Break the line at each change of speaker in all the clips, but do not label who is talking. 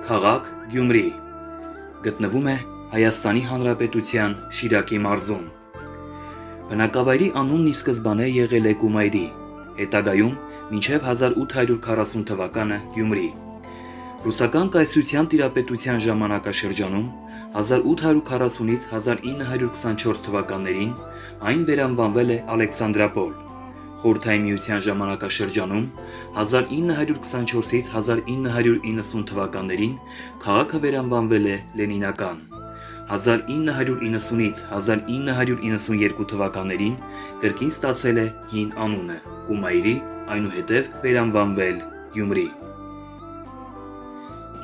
Քաղաք Գյումրի գտնվում է Հայաստանի Հանրապետության Շիրակի մարզում։ Բնակավայրի անունն ի սկզբանե եղել է Կումայրի, հետագայում մինչև 1840 թվականը Գյումրի։ Ռուսական կայսրության տիրապետության ժամանակաշրջանում 1840-ից 1924 թվականներին այն վերանվանվել է Ալեքսանդրապոլ։ Խորհրդային միության ժամանակաշրջանում 1924-ից 1990 թվականներին քաղաքը վերանվանվել է Լենինական։ 1990-ից 1992 թվականներին կրկին ստացել է հին անունը Կումայրի, այնուհետև վերանվանվել Գյումրի։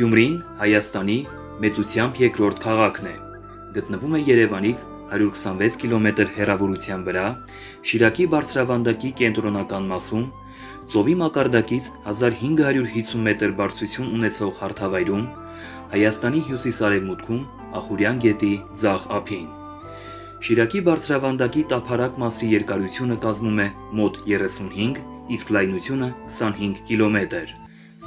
Գյումրին Հայաստանի մեծությամբ երկրորդ քաղաքն է։ Գտնվում է Երևանից 126 կիլոմետր հեռավորության վրա, Շիրակի բարձրավանդակի կենտրոնական մասում, ծովի մակարդակից 1550 մետր բարձրություն ունեցող հարթավայրում, Հայաստանի հյուսիս-արևմուտքում Ախուրյան գետի ձախ ափին։ Շիրակի բարձրավանդակի տափարակ մասի երկարությունը կազմում է մոտ 35, իսկ լայնությունը 25 կիլոմետր։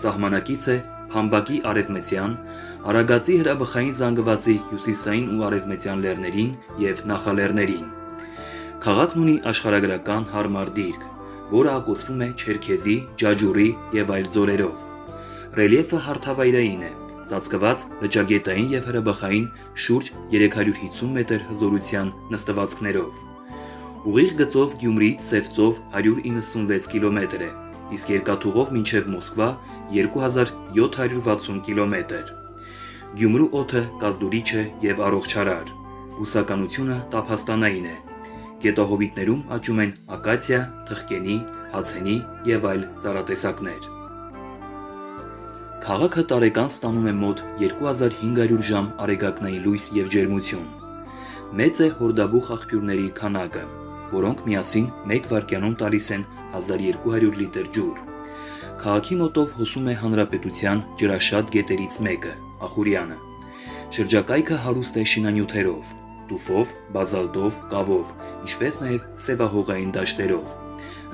Սահմանակից է Փամբակի արևմտյան, Արագածի հրաբխային զանգվածի հյուսիսային ու արևմտյան լեռներին և նախալեռներին։ Քաղաքն ունի աշխարհագրական հարմար դիրք, որը ակոսվում է Չերքեզի, Ջաջուրի և այլ ձորերով։ Ռելիեֆը հարթավայրային է, ծածկված լճագետային և հրաբխային շուրջ 350 մետր հզորության նստվածքներով։ Ուղիղ գծով Գյումրիից Սև ծով 196 կիլոմետր է, իսկ երկաթուղով մինչև Մոսկվա 2760 կիլոմետր։ Գյումրու օդը կազդուրիչ է և առողջարար, բուսականությունը տափաստանային է։ Գետահովիտներում աճում են ակացիա, թխկենի, հացենի և այլ ծառատեսակներ։ Քաղաքը տարեկան ստանում է մոտ 2500 ժամ արեգակնային լույս և ջերմություն։ Մեծ է հորդաբուխ աղբյուրների քանակը, որոնք միասին մեկ վայրկյանում տալիս են 1200 լիտր ջուր։ Քաղաքի մոտով հոսում է հանրապետության ջրաշատ գետերից մեկը՝ Ախուրյանը։ Շրջակայքը հարուստ է շինանյութերով՝ տուֆով, բազալտով, կավով, ինչպես նաև սևահողային դաշտերով։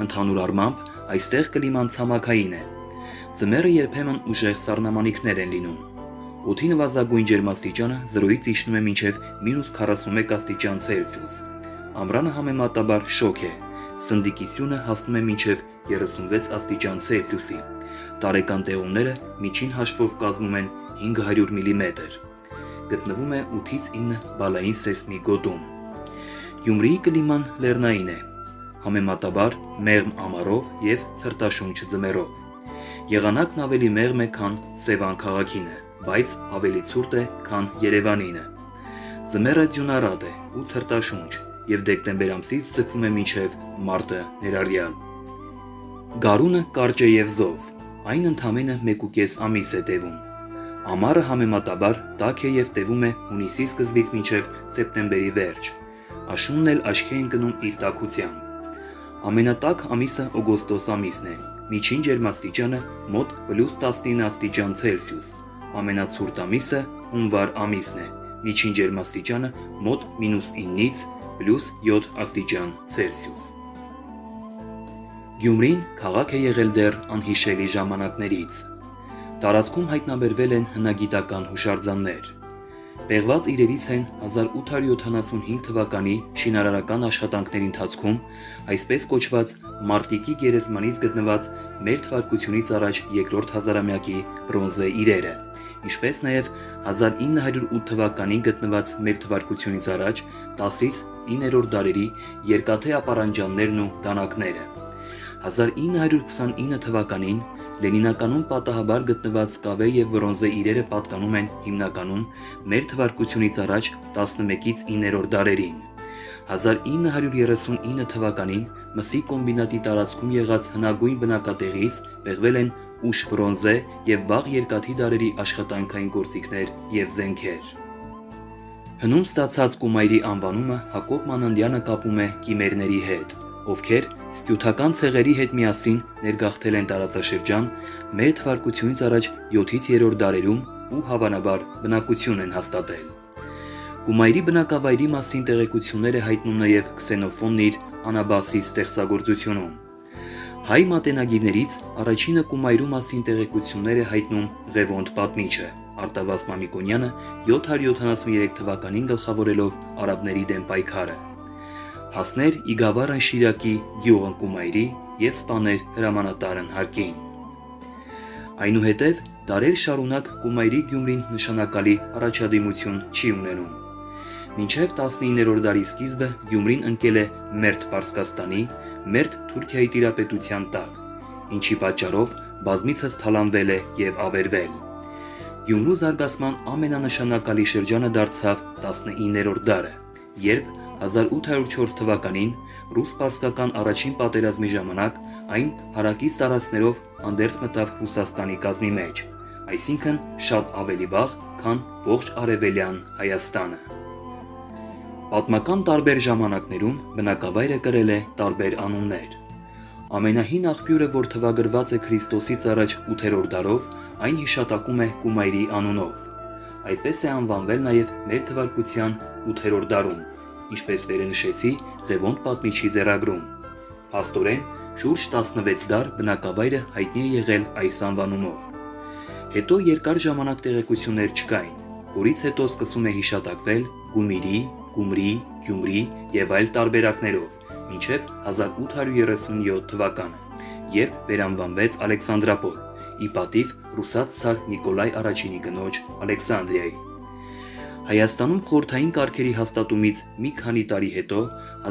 Ընդհանուր առմամբ այստեղ կլիման ցամաքային է։ Ձմեռը երբեմն ուժեղ սառնամանիքներ են լինում։ Օդի նվազագույն ջերմաստիճանը 0-ից իջնում է մինչև -41 աստիճան Ցելսիուս։ Ամռանը համեմատաբար շոգ է։ Սնդիկի սյունը հասնում է մինչև 36 աստիճան Ցելսիուսի։ Տարեկան տեղումները միջին հաշվով կազմում են 500 մմ։ Գտնվում է 8-ից 9 բալային սեյսմիկ գոտում։ Գյումրիի կլիման լեռնային է, համեմատաբար մեղմ ամառով և ցրտաշունչ ձմեռով։ Եղանակն ավելի մեղմ է, քան Սևան քաղաքինը, բայց ավելի ցուրտ է, քան Երևանինը։ Ձմեռը ձյունառատ է ու ցրտաշունչ և դեկտեմբեր ամսից ձգվում է մինչև մարտը ներառյալ։ Գարունը կարճ է և զով, այն ընդամենը 1,5 ամիս է տևում։ Ամառը համեմատաբար տաք է և տևում է հունիսի սկզբից մինչև սեպտեմբերի վերջ։ Աշունն էլ աչքի է ընկնում իր տաքությամբ։ Ամենատաք ամիսը օգոստոս ամիսն է, միջին ջերմաստիճանը մոտ +19 աստիճան Ցելսիուս։ Ամենացուրտ ամիսը հունվար ամիսն է, միջին ջերմաստիճանը մոտ -9-ից +7 աստիճան Ցելսիուս։ Գյումրին քաղաք է եղել դեռ անհիշելի ժամանակներից։ Տարածքում հայտնաբերվել են հնագիտական հուշարձաններ։ Պեղված իրերից են 1875 թվականի շինարարական աշխատանքների ընթացքում այսպես կոչված Մարտիկի գերեզմանից գտնված մ.թ.ա. երկրորդ հազարամյակի բրոնզե իրերը, ինչպես նաև 1908 թվականին գտնված մ.թ.ա. 10-ից 9-րդ դարերի երկաթե ապարանջաններն ու դանակները։ 1929 թվականին Լենինականում պատահաբար գտնված կավե և բրոնզե իրերը պատկանում են հիմնականում մ.թ.ա. 11-ից 9-րդ դարերին։ 1939 թվականին մսի կոմբինատի տարածքում եղած հնագույն բնակատեղիից պեղվել են ուշ բրոնզե և վաղ երկաթի դարերի աշխատանքային գործիքներ և զենքեր։ Հնում ստացած Կումայրի անվանումը Հակոբ Մանանդյանը կապում է կիմերների հետ, ովքեր սկյութական ցեղերի հետ միասին ներգաղթել են տարածաշրջան մ.թ.ա. 7-ից 3-րդ դարերում ու հավանաբար բնակություն են հաստատել։ Կումայրի բնակավայրի մասին տեղեկություններ է հայտնում նաև Քսենոֆոնն իր Անաբասի ստեղծագործությունում։ Հայ մատենագիրներից առաջինը Կումայրու մասին տեղեկություններ է հայտնում Ղևոնդ պատմիչը, Արտավազ Մամիկոնյանը 773 թվականին գլխավորելով արաբների դեմ պայքարը։ Հասներ Իգավարան Շիրակի գյուղն Կումայրի և սպաներ հրամանատարն հարկին։ Այնուհետև դարեր շարունակ Կումայրի Գյումրին նշանակալի առաջադիմություն չի ունենում։ Մինչև 19-րդ դարի սկիզբը Գյումրին ընկել է Մերթ Պարսկաստանի, Մերթ Թուրքիայի տիրապետության տակ, ինչի պատճառով բազմիցս թալանվել է և ավերվել։ Գյումրու զարգացման ամենանշանակալի շրջանը դարձավ 19-րդ դարը, երբ 1804 թվականին ռուս-պարսկական առաջին պատերազմի ժամանակ այն հարակից տարածքներով հանդերձ մտավ Ռուսաստանի կազմի մեջ, այսինքն շատ ավելի վաղ, քան ողջ արևելյան Հայաստանը։ Պատմական տարբեր ժամանակներում բնակավայրը կրել է տարբեր անուններ։ Ամենահին աղբյուրը, որ թվագրված է Քրիստոսից առաջ 8-րդ դարով, այն հիշատակում է Կումայրի անունով։ Այդպես է անվանվել նաև մեր թվարկության 8-րդ դարում, ինչպես վերնշեցի Ղևոնդ պատմիչի ձեռագրում։ Փաստորեն, շուրջ 16 դար բնակավայրը հայտնի է եղել այս անվանումով։ Հետո երկար ժամանակ տեղեկություններ չկային, որից հետո սկսում է հիշատակվել Գումիրի, Գումրի, Գյումրի և այլ տարբերակներով, մինչև 1837 թվականը, երբ վերանվանվեց Ալեքսանդրապոլ, ի պատիվ ռուսաց ցար Նիկոլայ I-ի կնոջ Ալեքսանդրիայի։ Հայաստանում խորհրդային կարգերի հաստատումից մի քանի տարի հետո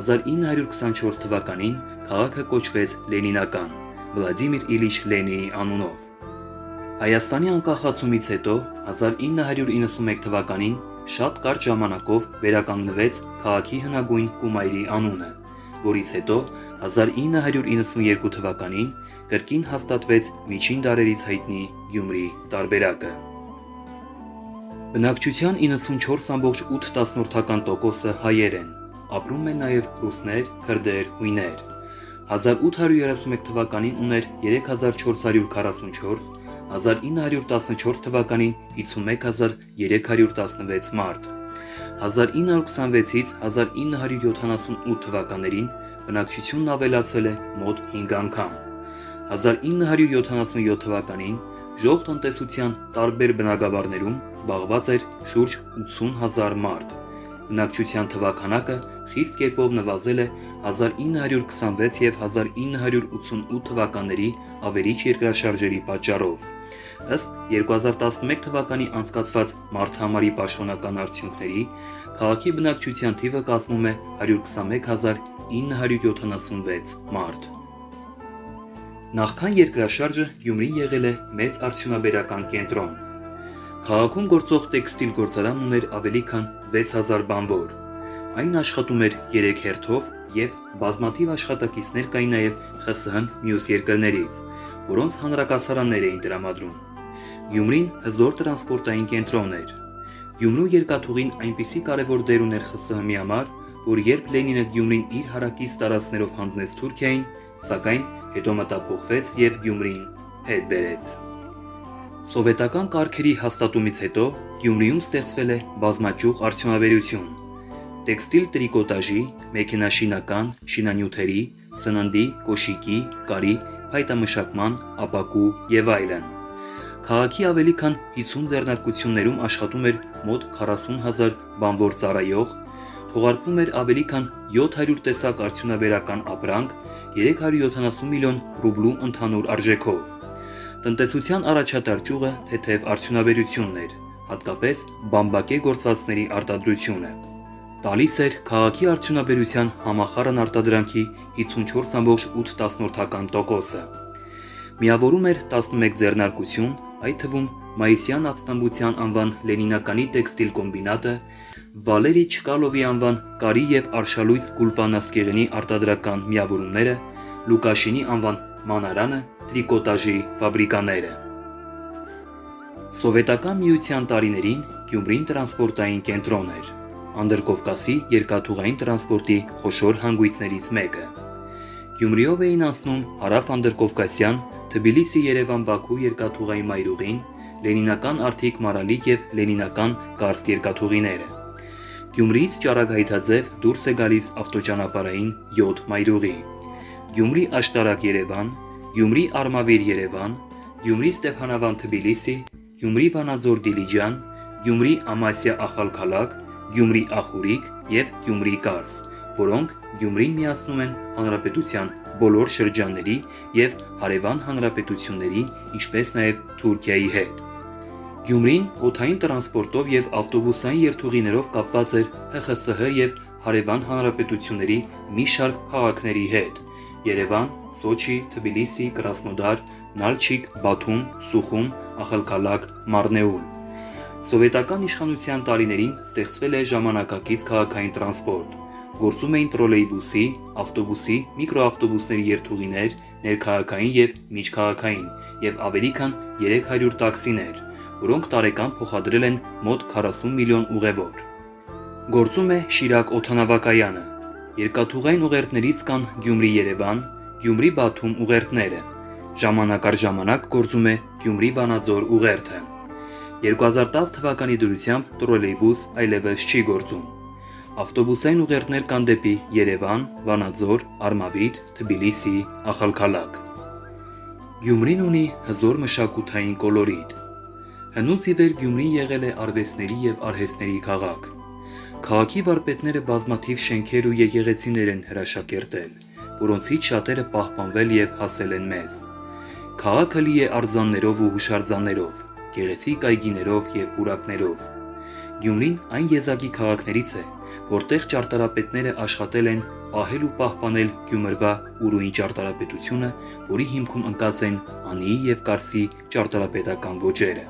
1924 թվականին քաղաքը կոչվեց Լենինական, Վլադիմիր Իլիչ Լենինի անունով։ Հայաստանի անկախացումից հետո 1991 թվականին շատ կարճ ժամանակով վերականգնվեց քաղաքի հնագույն Կումայրի անունը, որից հետո 1992 թվականին կրկին հաստատվեց միջին դարերից հայտնի Գյումրի տարբերակը։ Բնակչության 94.8% հայեր են, ապրում են նաև ռուսներ, քրդեր, հույներ։ 1831 թվականին ուներ 3444, 1914 թվականին 51316 մարդ։ 1926-ից 1978 թվականներին բնակչությունն ավելացել է մոտ 5 անգամ։ 1977 թվականին ժող տնտեսության տարբեր բնագավառներում զբաղված էր շուրջ 80,000 մարդ։ Բնակչության թվաքանակը խիստ կերպով նվազել է 1926 և 1988 թվականների ավերիչ երկրաշարժերի պատճառով։ Ըստ 2011 թվականի անցկացված մարդահամարի պաշտոնական արդյունքների, քաղաքի բնակչության թիվը կազմում է 121976 մարդ։ Նախքան երկրաշարժը Գյումրին եղել է մեծ արդյունաբերական կենտրոն։ Քաղաքում գործող տեքստիլ գործարան ուներ ավելի քան 6000 բանվոր։ Այն աշխատում էր 3 հերթով և բազմաթիվ աշխատակիցներ կային նաև ԽՍՀՄ մյուս երկրներից, որոնց հանրակացարաններ էին տրամադրում։ Գյումրին հզոր տրանսպորտային կենտրոն էր։ Գյումրու երկաթուղին այնպիսի կարևոր դեր ուներ ԽՍՀՄ-ի համար, որ երբ Լենինը Գյումրին իր հարակից տարածքներով հանձնեց Թուրքիային, սակայն հետո մտափոխվեց և Գյումրին հետ բերեց։ Սովետական կարգերի հաստատումից հետո Գյումրիում ստեղծվել է բազմաճյուղ արդյունաբերություն՝ տեքստիլ տրիկոտաժի, մեքենաշինական, շինանյութերի, սննդի, կոշիկի, կարի, փայտամշակման, ապակու և այլն։ Քաղաքի ավելի քան 50 ձեռնարկություններում աշխատում էր մոտ 40,000 բանվոր ծառայող, թողարկվում էր ավելի քան 700 տեսակ արդյունաբերական ապրանք 370 միլիոն ռուբլու ընդհանուր արժեքով։ Տնտեսության առաջատար ճյուղը թեթև արդյունաբերությունն էր, հատկապես բամբակե գործվածքների արտադրությունը։ Տալիս էր քաղաքի արդյունաբերության համախառն արտադրանքի 54.8%-ը։ Միավորում էր 11 ձեռնարկություն, այդ թվում Մայիսյան ապստամբության անվան Լենինականի տեքստիլ կոմբինատը, Վալերի Չկալովի անվան կարի և արշալույս գուլպանասկեղենի արտադրական միավորումները, Լուկաշինի անվան մանարանը, տրիկոտաժի ֆաբրիկաները։ Սովետական միության տարիներին Գյումրին տրանսպորտային կենտրոն էր, Անդրկովկասի երկաթուղային տրանսպորտի խոշոր հանգույցներից մեկը։ Գյումրիով էին անցնում հարավ-անդրկովկասյան Թբիլիսի-Երևան-Բաքու երկաթուղային մայրուղին, Լենինական Արթիկ Մարալիկ և Լենինական Կարսկ երկաթուղիները։ Գյումրիից ճառագայթաձև դուրս է գալիս ավտոճանապարհային 7 մայրուղի՝ Գյումրի Աշտարակ Երևան, Գյումրի Արմավիր Երևան, Գյումրի Ստեփանավան Թբիլիսի, Գյումրի Վանաձոր Դիլիջան, Գյումրի Ամասիա Ախալքալակ, Գյումրի Ախուրիկ եւ Գյումրի Կարս, որոնք Գյումրին միացնում են հանրապետության բոլոր շրջանների եւ հարևան հանրապետությունների, ինչպես նաեւ Թուրքիայի հետ։ Գյումրին օդային տրանսպորտով եւ ավտոբուսային երթուղիներով կապված էր ՀԽՍՀ եւ հարևան հանրապետությունների մի շարք քաղաքների հետ՝ Երևան, Սոչի, Թբիլիսի, Կրասնոդար, Նալչիկ, Բաթում, Սուխում, Ախալքալակ, Մարնեուլ։ Սովետական իշխանության տարիներին ստեղծվել է ժամանակակից քաղաքային տրանսպորտ։ Գործում էին տրոլեյբուսի, ավտոբուսի, միկրոավտոբուսների երթուղիներ, ներքաղաքային եւ միջքաղաքային եւ ավելի քան 300 տաքսիներ, որոնք տարեկան փոխադրել են մոտ 40 միլիոն ուղևոր։ Գործում է Շիրակ օդանավակայանը։ Երկաթուղային ուղերձներից կան Գյումրի-Երևան, Գյումրի-Բաթում ուղերձները։ Ժամանակ առ ժամանակ գործում է Գյումրի-Վանաձոր ուղերձը։ 2010 թվականի դրությամբ տրոլեյբուս այլևս չի գործում։ Ավտոբուսային ուղերձներ կան դեպի Երևան, Վանաձոր, Արմավիր, Թբիլիսի, Ախալքալակ։ Գյումրին ունի հզոր մշակութային կոլորիտ։ Հնուց ի վեր Գյումրին եղել է արվեստների եւ արհեստների քաղաք։ Քաղաքի վարպետները բազմաթիվ շենքեր ու եկեղեցիներ են հրաշակերտել, որոնցից շատերը պահպանվել եւ հասել են մեզ։ Քաղաքը լի է արձաններով ու հուշարձաններով, գեղեցիկ այգիներով եւ պուրակներով։ Գյումրին այն եզակի քաղաքներից է, որտեղ ճարտարապետները աշխատել են պահել ու պահպանել Գյումրվա ուրույն ճարտարապետությունը, որի հիմքում ընկած են Անիի եւ Կարսի ճարտարապետական ոճերը։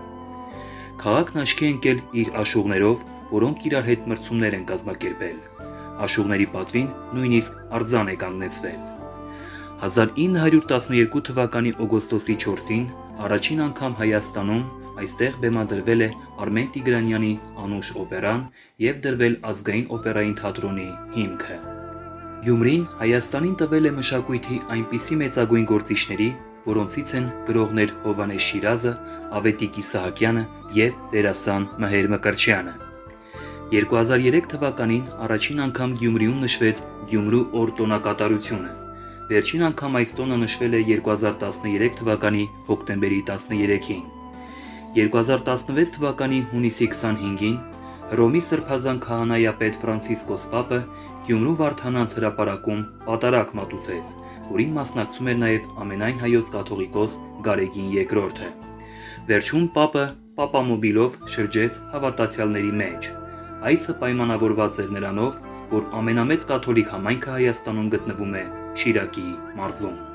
Քաղաքն աչքի է ընկել իր աշուղներով, որոնք իրար հետ մրցումներ են կազմակերպել։ Աշուղների պատվին նույնիսկ արձան է կանգնեցվել։ 1912 թվականի օգոստոսի 4-ին առաջին անգամ Հայաստանում այստեղ բեմադրվել է Արմեն Տիգրանյանի անուշ օպերան եւ դրվել ազգային օպերային թատրոնի հիմքը։ Գյումրին Հայաստանին տվել է մշակույթի այնպիսի մեծագույն գործիչների, որոնցից են գրողներ Հովհաննես Շիրազը, Ավետիք Իսահակյանը եւ դերասան Մհեր Մկրտչյանը։ 2003 թվականին առաջին անգամ Գյումրիում նշվեց Գյումրու օր տոնակատարությունը։ Վերջին անգամ այս տոնը նշվել է 2013 թվականի հոկտեմբերի 13-ին։ 2016 թվականի հունիսի 25-ին Հռոմի Սրբազան քահանայապետ Ֆրանցիսկոս Պապը Գյումրու Վարդանանց հրապարակում պատարագ մատուցեց, որին մասնակցում էր նաև ամենայն հայոց կաթողիկոս Գարեգին II-ը։ Վերջում Պապը պապամոբիլով շրջեց հավատացյալների մեջ։ Այցը պայմանավորված էր նրանով, որ ամենամեծ կաթոլիկ համայնքը Հայաստանում գտնվում է Շիրակի մարզում։